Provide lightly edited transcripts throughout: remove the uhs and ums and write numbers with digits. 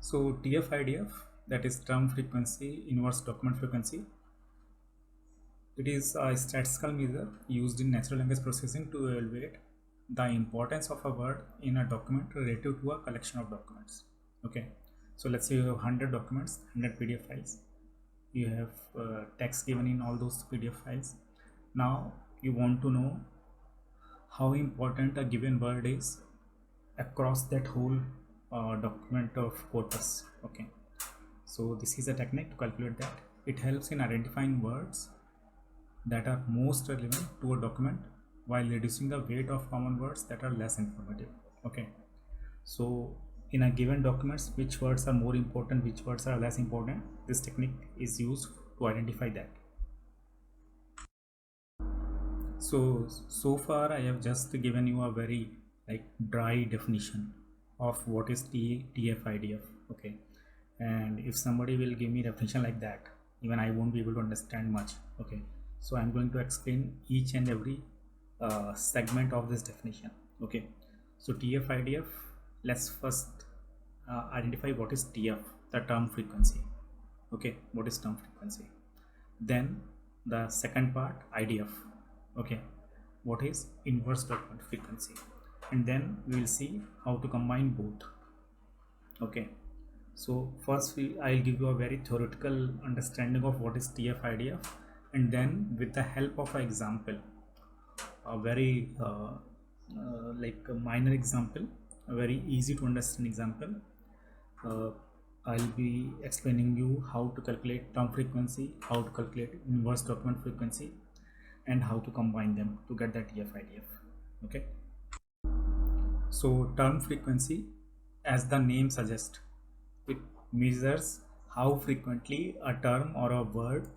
So TF-IDF, that is term frequency inverse document frequency. It is a statistical measure used in natural language processing to evaluate the importance of a word in a document relative to a collection of documents. Okay, so let's say you have 100 documents, 100 PDF files. You have text given in all those PDF files. Now you want to know how important a given word is across that whole document of corpus. Okay, so this is a technique to calculate that. It helps in identifying words that are most relevant to a document while reducing the weight of common words that are less informative. Okay, so in a given documents, which words are more important, which words are less important, this technique is used to identify that. So far I have just given you a very dry definition of what is TF-IDF. Okay, and if somebody will give me definition like that, even I won't be able to understand much. Okay, so I'm going to explain each and every segment of this definition. Okay, so TF-IDF, let's first identify what is TF, the term frequency. Okay, what is term frequency? Then the second part, IDF. Okay, what is inverse document frequency? And then we will see how to combine both. Okay, so first I'll give you a very theoretical understanding of what is TF-IDF, and then with the help of an example, a very like a minor example, a very easy to understand example, I'll be explaining you how to calculate term frequency, how to calculate inverse document frequency, and how to combine them to get that TF-IDF. Okay, so term frequency, as the name suggests, it measures how frequently a term or a word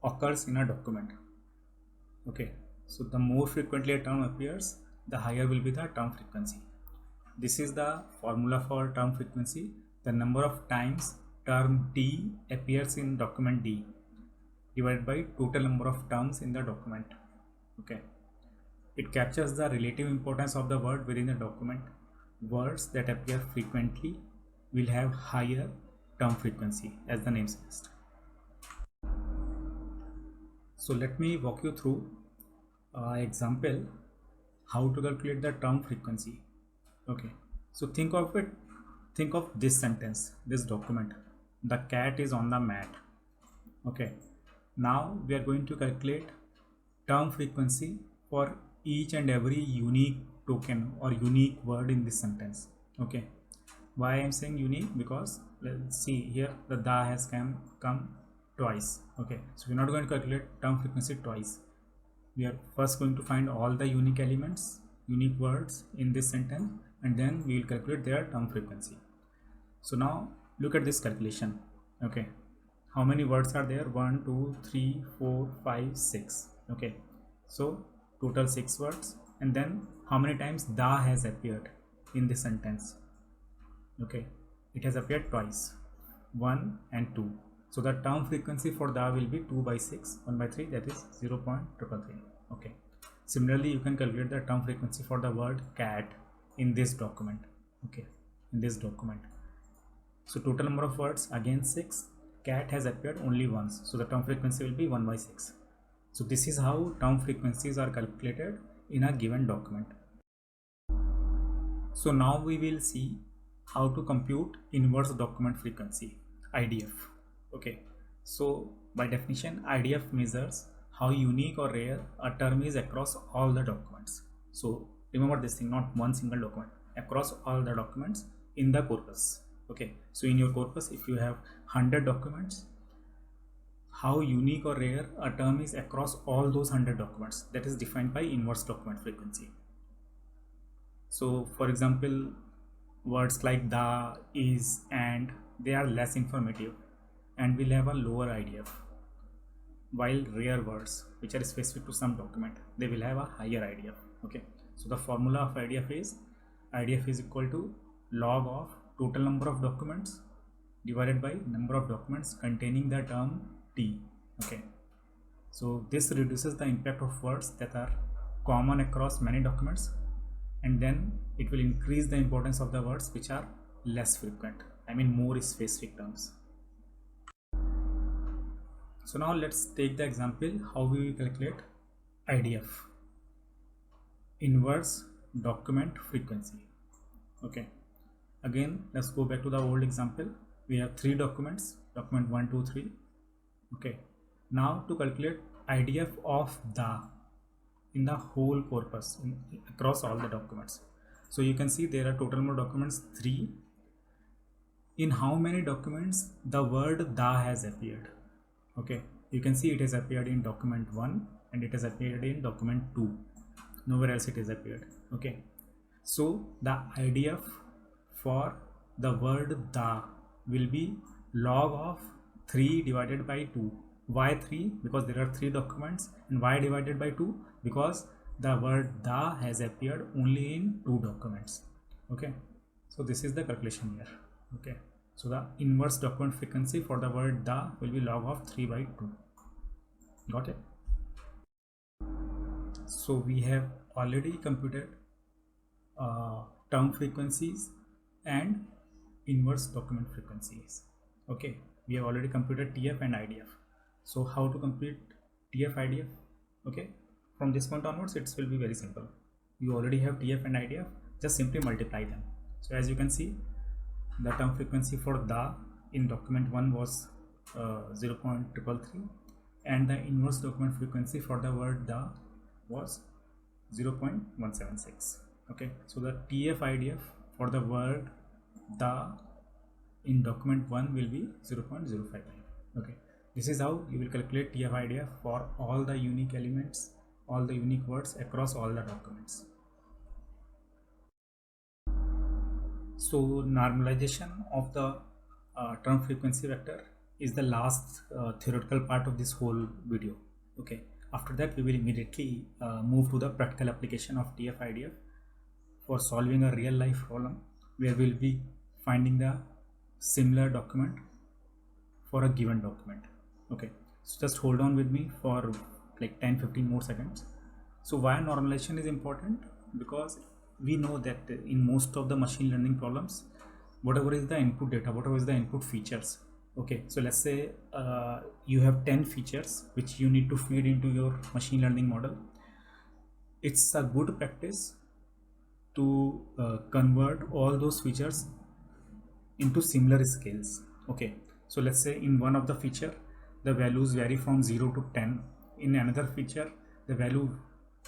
occurs in a document. Okay, so the more frequently a term appears, the higher will be the term frequency. This is the formula for term frequency: the number of times term D appears in document D divided by total number of terms in the document. Okay, it captures the relative importance of the word within the document. Words that appear frequently will have higher term frequency, as the name suggests. So let me walk you through example how to calculate the term frequency. Okay, so think of this sentence, this document: the cat is on the mat. Okay, now we are going to calculate term frequency for each and every unique token or unique word in this sentence. Okay, why I'm saying unique? Because let's see here, the da has come twice. Okay, so we're not going to calculate term frequency twice. We are first going to find all the unique elements, unique words in this sentence, and then we will calculate their term frequency. So now look at this calculation. Okay, how many words are there? 1, 2, 3, 4, 5, 6. Okay, so total 6 words. And then how many times da has appeared in this sentence? Okay, it has appeared twice, 1 and 2. So the term frequency for da will be 2 by 6, 1 by 3, that is 0.333. Okay, similarly you can calculate the term frequency for the word cat in this document. Okay, in this document, so total number of words again 6, cat has appeared only once, so the term frequency will be 1 by 6. So this is how term frequencies are calculated in a given document. So now we will see how to compute inverse document frequency, IDF. Okay, so by definition, IDF measures how unique or rare a term is across all the documents. So remember this thing, not one single document, across all the documents in the corpus. Okay, so in your corpus, if you have 100 documents, how unique or rare a term is across all those 100 documents, that is defined by inverse document frequency. So for example, words like the, is, and, they are less informative and will have a lower IDF, while rare words which are specific to some document, they will have a higher IDF. Okay, so the formula of IDF is equal to log of total number of documents divided by number of documents containing the term T. Okay, so this reduces the impact of words that are common across many documents, and then it will increase the importance of the words which are less frequent. I mean more specific terms. So now let's take the example how we will calculate IDF, inverse document frequency. Okay, again let's go back to the old example. We have three documents, document 1, 2, 3. Okay, now to calculate IDF of the in the whole corpus across all the documents. So you can see there are total number of documents 3. In how many documents the word the has appeared? Okay, you can see it has appeared in document 1 and it has appeared in document 2. Nowhere else it has appeared. Okay, so the IDF for the word the will be log of 3 divided by 2. Why 3? Because there are 3 documents. And why divided by 2? Because the word the has appeared only in 2 documents. Okay, so this is the calculation here. Okay, so the inverse document frequency for the word the will be log of 3 by 2. Got it? So we have already computed term frequencies and inverse document frequencies. Okay, we have already computed TF and IDF. So how to compute TF-IDF? Okay, from this point onwards it will be very simple. You already have TF and IDF, just simply multiply them. So as you can see, the term frequency for the in document 1 was 0.333 and the inverse document frequency for the word the was 0.176. Okay, so the TF-IDF for the word the in document 1 will be 0.059. Okay, this is how you will calculate TF-IDF for all the unique elements, all the unique words across all the documents. So normalization of the term frequency vector is the last theoretical part of this whole video. Okay, after that we will immediately move to the practical application of TF-IDF for solving a real life problem where we'll be finding the similar document for a given document. Okay, so just hold on with me for like 10-15 more seconds. So why normalization is important? Because we know that in most of the machine learning problems, whatever is the input data, whatever is the input features. Okay, so let's say you have 10 features which you need to feed into your machine learning model. It's a good practice to convert all those features into similar scales. Okay, so let's say in one of the feature the values vary from 0 to 10. In another feature the value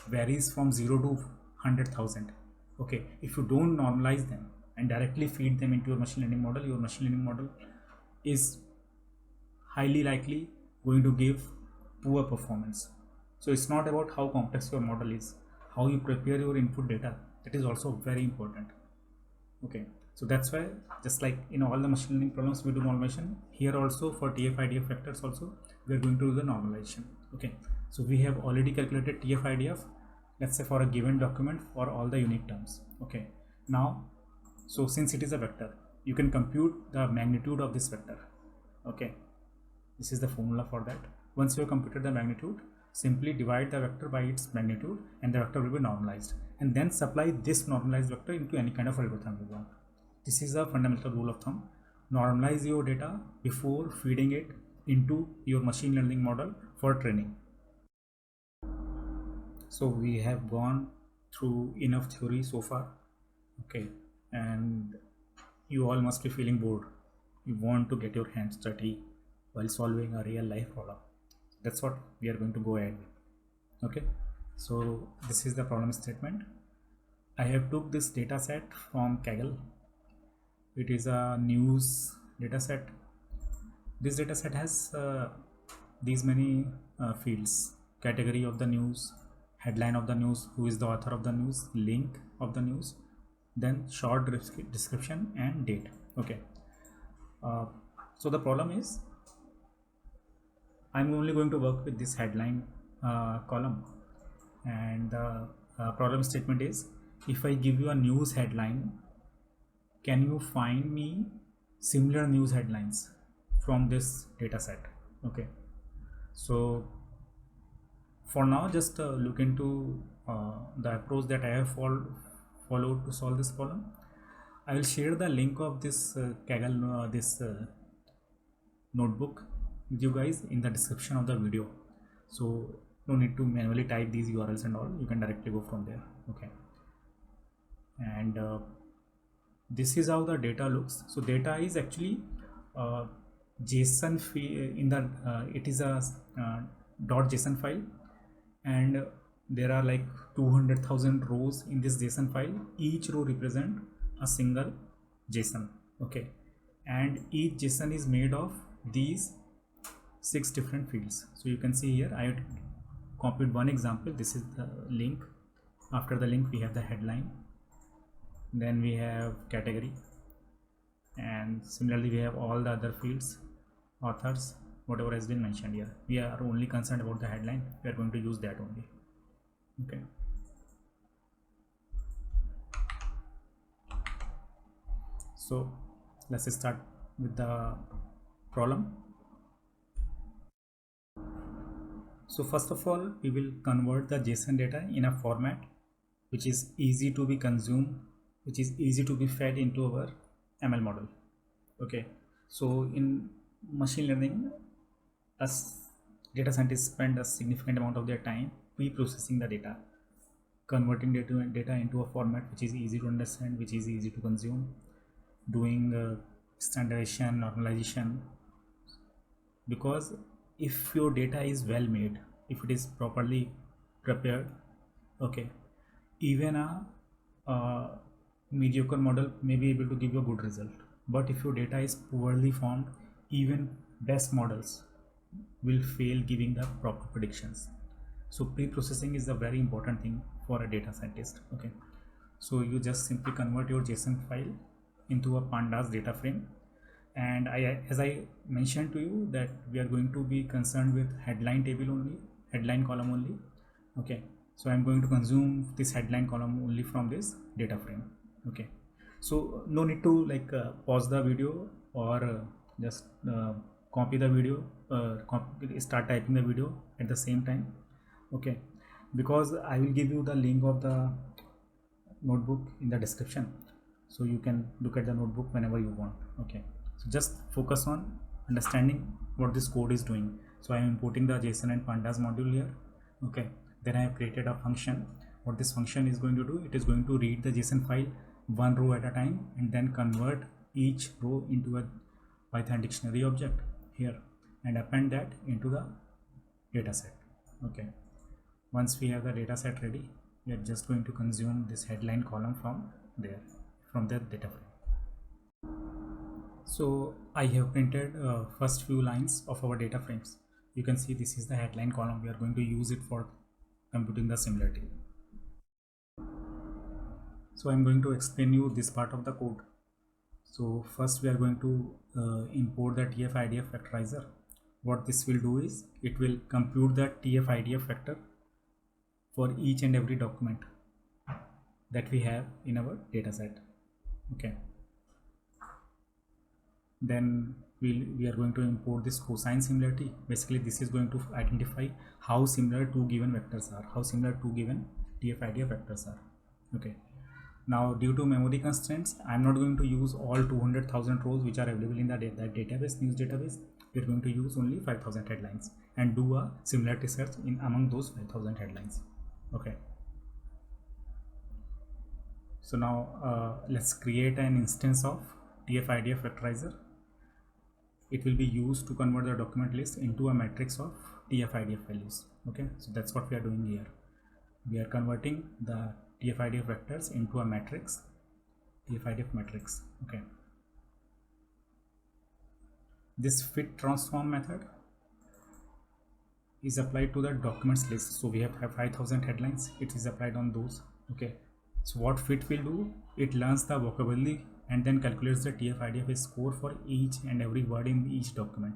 varies from 0 to 100,000. Okay, if you don't normalize them and directly feed them into your machine learning model is highly likely going to give poor performance. So it's not about how complex your model is, how you prepare your input data, that is also very important. Okay, so that's why just like in all the machine learning problems we do normalization, here also for TF-IDF vectors also we are going to do the normalization. Okay, so we have already calculated TF-IDF, let's say for a given document for all the unique terms. Okay, now so since it is a vector, you can compute the magnitude of this vector. Okay, this is the formula for that. Once you have computed the magnitude, simply divide the vector by its magnitude and the vector will be normalized, and then supply this normalized vector into any kind of algorithm you want. This is a fundamental rule of thumb. Normalize your data before feeding it into your machine learning model for training. So we have gone through enough theory so far. Okay, and you all must be feeling bored. You want to get your hands dirty while solving a real life problem. That's what we are going to go ahead with. Okay, so this is the problem statement. I have took this data set from Kaggle. It is a news data set. This data set has these many fields: category of the news, headline of the news, who is the author of the news, link of the news, then short description and date. Okay, so the problem is I'm only going to work with this headline column, and the problem statement is, if I give you a news headline, can you find me similar news headlines from this data set? Okay, so for now just look into the approach that I have followed to solve this problem. I will share the link of this Kaggle this notebook with you guys in the description of the video, so no need to manually type these URLs and all, you can directly go from there. Okay, and this is how the data looks. So data is actually JSON in the it is a .json file, and there are like 200,000 rows in this JSON file. Each row represent a single JSON. Okay, and each JSON is made of these 6 different fields. So you can see here I have copied one example. This is the link. After the link we have the headline, then we have category, and similarly we have all the other fields, authors, whatever has been mentioned here. We are only concerned about the headline. We are going to use that only. Okay, so let's start with the problem. So first of all, we will convert the JSON data in a format which is easy to be consumed, which is easy to be fed into our ML model. Okay, so in machine learning, as data scientists spend a significant amount of their time pre-processing the data, converting data into a format which is easy to understand, which is easy to consume, doing standardization, normalization. Because if your data is well made, if it is properly prepared, okay, even a mediocre model may be able to give you a good result. But if your data is poorly formed, even best models will fail giving the proper predictions. So pre-processing is a very important thing for a data scientist. Okay, so you just simply convert your JSON file into a pandas data frame, and as I mentioned to you that we are going to be concerned with headline table only, headline column only. Okay, so I'm going to consume this headline column only from this data frame. Okay, so no need to like pause the video or just copy the video, start typing the video at the same time. Okay, because I will give you the link of the notebook in the description, so you can look at the notebook whenever you want. Okay, so just focus on understanding what this code is doing. So I am importing the JSON and pandas module here. Okay, then I have created a function. What this function is going to do, it is going to read the JSON file one row at a time and then convert each row into a Python dictionary object here and append that into the data set. Okay, once we have the data set ready, we are just going to consume this headline column from there, from the data frame. So I have printed first few lines of our data frames. You can see this is the headline column. We are going to use it for computing the similarity. So I'm going to explain you this part of the code. So first we are going to import the TF-IDF vectorizer. What this will do is it will compute the TF-IDF vector for each and every document that we have in our data set. Okay, then we are going to import this cosine similarity. Basically this is going to identify how similar two given vectors are, how similar two given TF-IDF vectors are. Okay, now due to memory constraints, I'm not going to use all 200,000 rows which are available in the database, news database. We're going to use only 5,000 headlines and do a similarity search in among those 5,000 headlines. Okay, so now let's create an instance of TF-IDF vectorizer. It will be used to convert the document list into a matrix of TF-IDF values. Okay, so that's what we are doing here. We are converting the TF-IDF vectors into a matrix, TF-IDF matrix. Okay, this fit transform method is applied to the documents list. So we have 5,000 headlines, it is applied on those. Okay, so what fit will do, it learns the vocabulary and then calculates the TF-IDF score for each and every word in each document.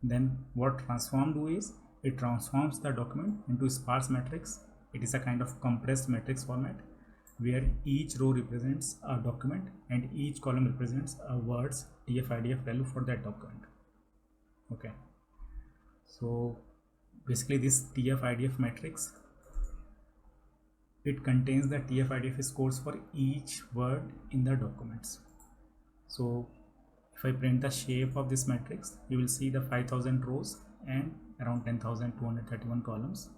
Then what transform do is it transforms the document into sparse matrix. It is a kind of compressed matrix format where each row represents a document and each column represents a word's TF-IDF value for that document. Okay, so basically this TF-IDF matrix it contains the TF-IDF scores for each word in the documents. So if I print the shape of this matrix, you will see the 5000 rows and around 10,231 columns.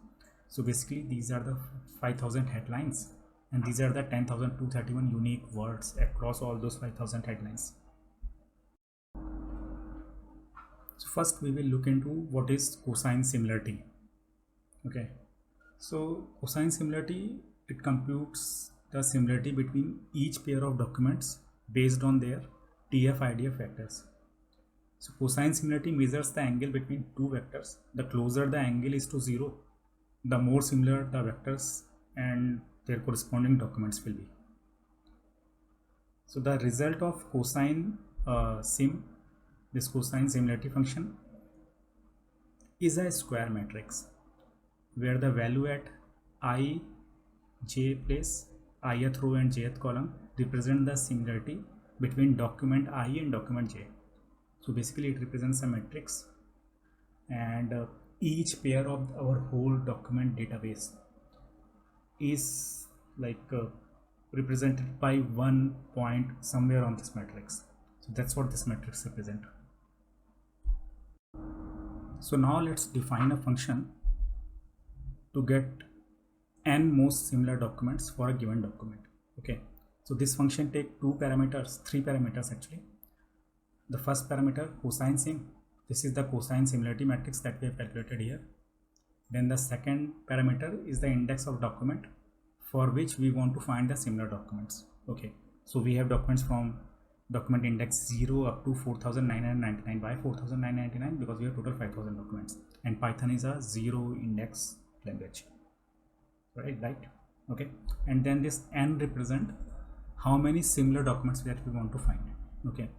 So basically these are the 5000 headlines, and these are the 10,231 unique words across all those 5000 headlines. So first we will look into what is cosine similarity. Okay, so cosine similarity, it computes the similarity between each pair of documents based on their TF-IDF vectors. So cosine similarity measures the angle between two vectors. The closer the angle is to 0, the more similar the vectors and their corresponding documents will be. So the result of cosine this cosine similarity function is a square matrix where the value at I, j place, ith row and jth column represent the similarity between document I and document j. So basically it represents a matrix, and each pair of our whole document database is represented by 1 point somewhere on this matrix. So that's what this matrix represents. So now let's define a function to get n most similar documents for a given document. Okay, so this function takes three parameters actually. The first parameter, cosine sim, this is the cosine similarity matrix that we have calculated here. Then the second parameter is the index of document for which we want to find the similar documents. Okay, so we have documents from document index 0 up to 4999. Why 4999? Because we have total 5000 documents, and Python is a zero index language, right? Okay, and then this n represent how many similar documents that we want to find. Okay,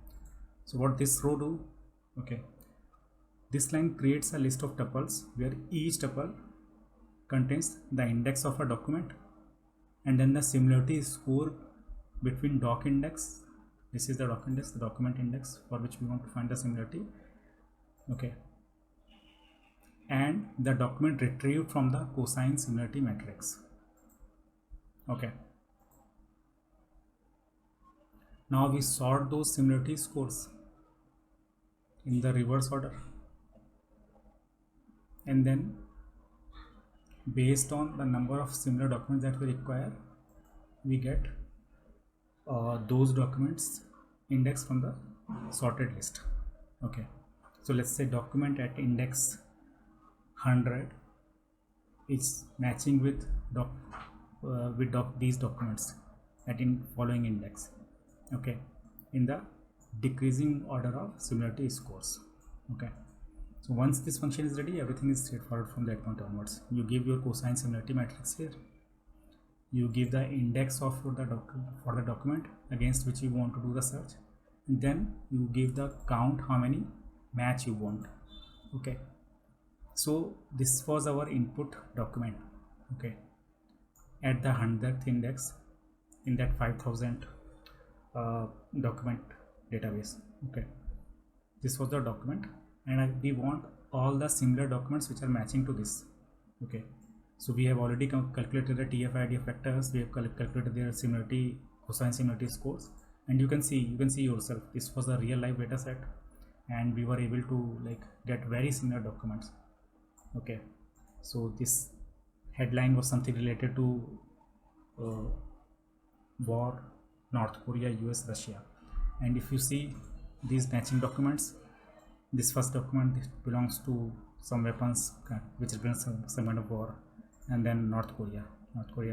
so what this row do? Okay, this line creates a list of tuples where each tuple contains the index of a document and then the similarity score between doc index. This is the doc index, the document index for which we want to find the similarity. Okay, and the document retrieved from the cosine similarity matrix. Okay, now we sort those similarity scores in the reverse order, and then based on the number of similar documents that we require, we get those documents index from the sorted list. Okay, so let's say document at index 100 is matching with these documents at in following index. Okay, in the decreasing order of similarity scores. Okay, so once this function is ready, everything is straightforward from that point onwards. You give your cosine similarity matrix here, you give the index of for the document against which you want to do the search, and then you give the count how many match you want. Okay, so this was our input document. Okay, at the 100th index in that 5000 document database. Okay, this was the document, and we want all the similar documents which are matching to this. Okay, so we have already calculated the TF-IDF vectors, we have calculated their similarity, cosine similarity scores, and you can see yourself, this was a real life data set, and we were able to get very similar documents. Okay, so this headline was something related to war, North Korea, US, Russia, and if you see these matching documents, this first document belongs to some weapons which represents some kind of war, and then North Korea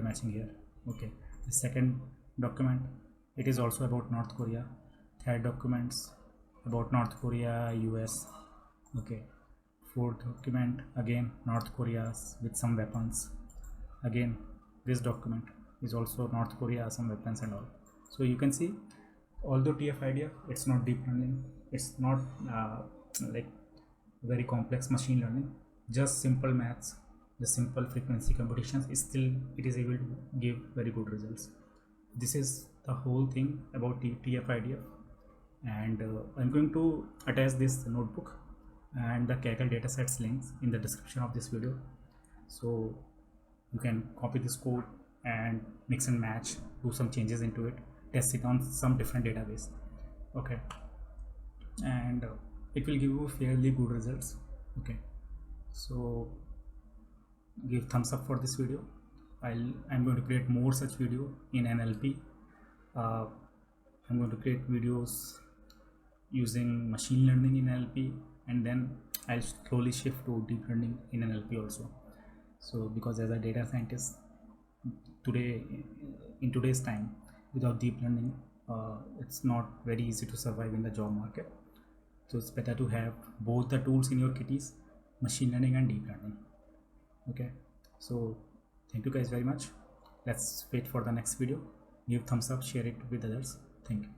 matching here. Okay, the second document, it is also about North Korea. Third documents about North Korea, US. Okay, fourth document again North Korea with some weapons. Again this document is also North Korea, some weapons and all. So you can see, although TF-IDF, it's not deep learning, it's not very complex machine learning, just simple maths, the simple frequency computations, it is able to give very good results. This is the whole thing about TF-IDF, and I'm going to attach this notebook and the Kaggle datasets links in the description of this video, so you can copy this code and mix and match, do some changes into it, test it on some different database. Okay, and it will give you fairly good results. Okay, so give thumbs up for this video. I'm going to create more such video in NLP. I'm going to create videos using machine learning in NLP, and then I'll slowly shift to deep learning in NLP also. So because as a data scientist today, in today's time, without deep learning, it's not very easy to survive in the job market. So it's better to have both the tools in your kitties, machine learning and deep learning. Okay, so thank you guys very much. Let's wait for the next video. Give thumbs up, share it with others. Thank you.